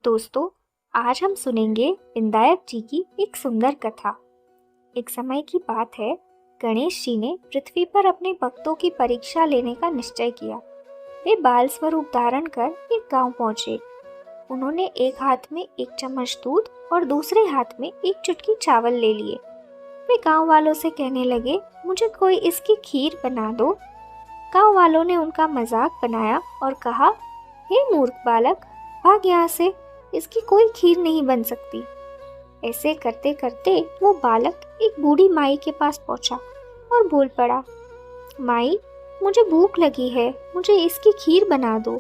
दोस्तों, आज हम सुनेंगे विनायक जी की एक सुंदर कथा। एक समय की बात है, गणेश जी ने पृथ्वी पर अपने भक्तों की परीक्षा लेने का निश्चय किया। वे बाल स्वरूप धारण कर एक गांव पहुंचे। उन्होंने एक हाथ में एक चम्मच दूध और दूसरे हाथ में एक चुटकी चावल ले लिए। वे गांव वालों से कहने लगे, मुझे कोई इसकी खीर बना दो। गांव वालों ने उनका मजाक बनाया और कहा, हे मूर्ख बालक, भाग यहाँ से, इसकी कोई खीर नहीं बन सकती। ऐसे करते करते वो बालक एक बूढ़ी माई के पास पहुंचा और बोल पड़ा, माई, मुझे भूख लगी है, मुझे इसकी खीर बना दो।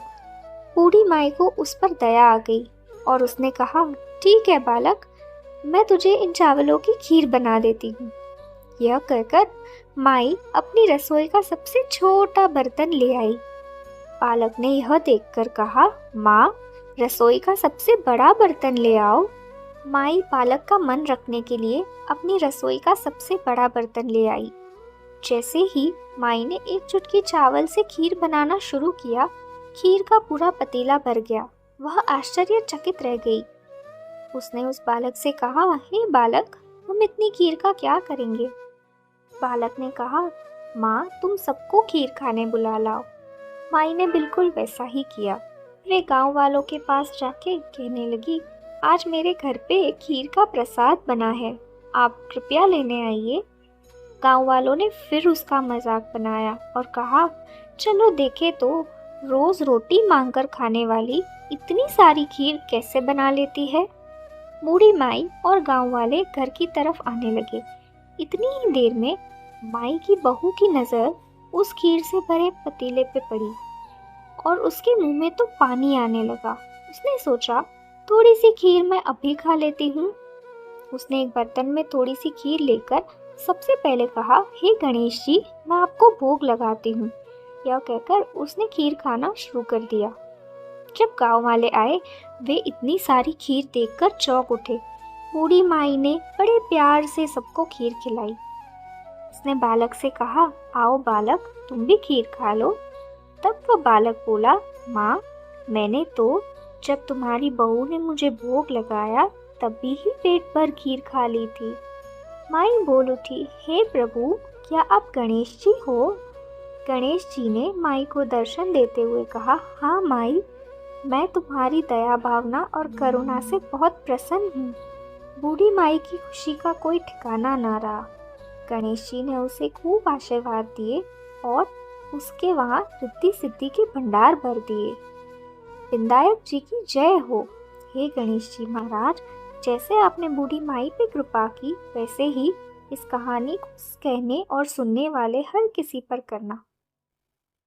बूढ़ी माई को उस पर दया आ गई और उसने कहा, ठीक है बालक, मैं तुझे इन चावलों की खीर बना देती हूँ। यह कहकर माई अपनी रसोई का सबसे छोटा बर्तन ले आई। बालक ने यह देखकर कहा, माँ, रसोई का सबसे बड़ा बर्तन ले आओ। माई बालक का मन रखने के लिए अपनी रसोई का सबसे बड़ा बर्तन ले आई। जैसे ही माई ने एक चुटकी चावल से खीर बनाना शुरू किया, खीर का पूरा पतीला भर गया। वह आश्चर्यचकित रह गई। उसने उस बालक से कहा, हे बालक, हम इतनी खीर का क्या करेंगे? बालक ने कहा, माँ, तुम सबको खीर खाने बुला लाओ। माई ने बिल्कुल वैसा ही किया। वे गांव वालों के पास जाके कहने लगी, आज मेरे घर पे खीर का प्रसाद बना है, आप कृपया लेने आइए। गांव वालों ने फिर उसका मजाक बनाया और कहा, चलो देखे तो, रोज रोटी मांगकर खाने वाली इतनी सारी खीर कैसे बना लेती है। बूढ़ी माई और गांव वाले घर की तरफ आने लगे। इतनी ही देर में माई की बहू की नज़र उस खीर से भरे पतीले पे पड़ी और उसके मुंह में तो पानी आने लगा। उसने सोचा, थोड़ी सी खीर मैं अभी खा लेती हूँ। उसने एक बर्तन में थोड़ी सी खीर लेकर सबसे पहले कहा, हे गणेश जी, मैं आपको भोग लगाती हूँ। यह कहकर उसने खीर खाना शुरू कर दिया। जब गांव वाले आए, वे इतनी सारी खीर देखकर चौंक उठे। बूढ़ी माई ने बड़े प्यार से सबको खीर खिलाई। उसने बालक से कहा, आओ बालक, तुम भी खीर खा लो। तब वह बालक बोला, माँ, मैंने तो जब तुम्हारी बहू ने मुझे भोग लगाया तभी ही पेट भर खीर खा ली थी। माई बोल उठी, हे प्रभु, क्या आप गणेश जी हो? गणेश जी ने माई को दर्शन देते हुए कहा, हाँ माई, मैं तुम्हारी दया भावना और करुणा से बहुत प्रसन्न हूँ। बूढ़ी माई की खुशी का कोई ठिकाना ना रहा। गणेश जी ने उसे खूब आशीर्वाद दिए और उसके वहाँ रिद्धि सिद्धि के भंडार भर दिए। विनायक जी की जय हो। हे गणेश जी महाराज, जैसे आपने बूढ़ी माई पे कृपा की, वैसे ही इस कहानी को कहने और सुनने वाले हर किसी पर करना।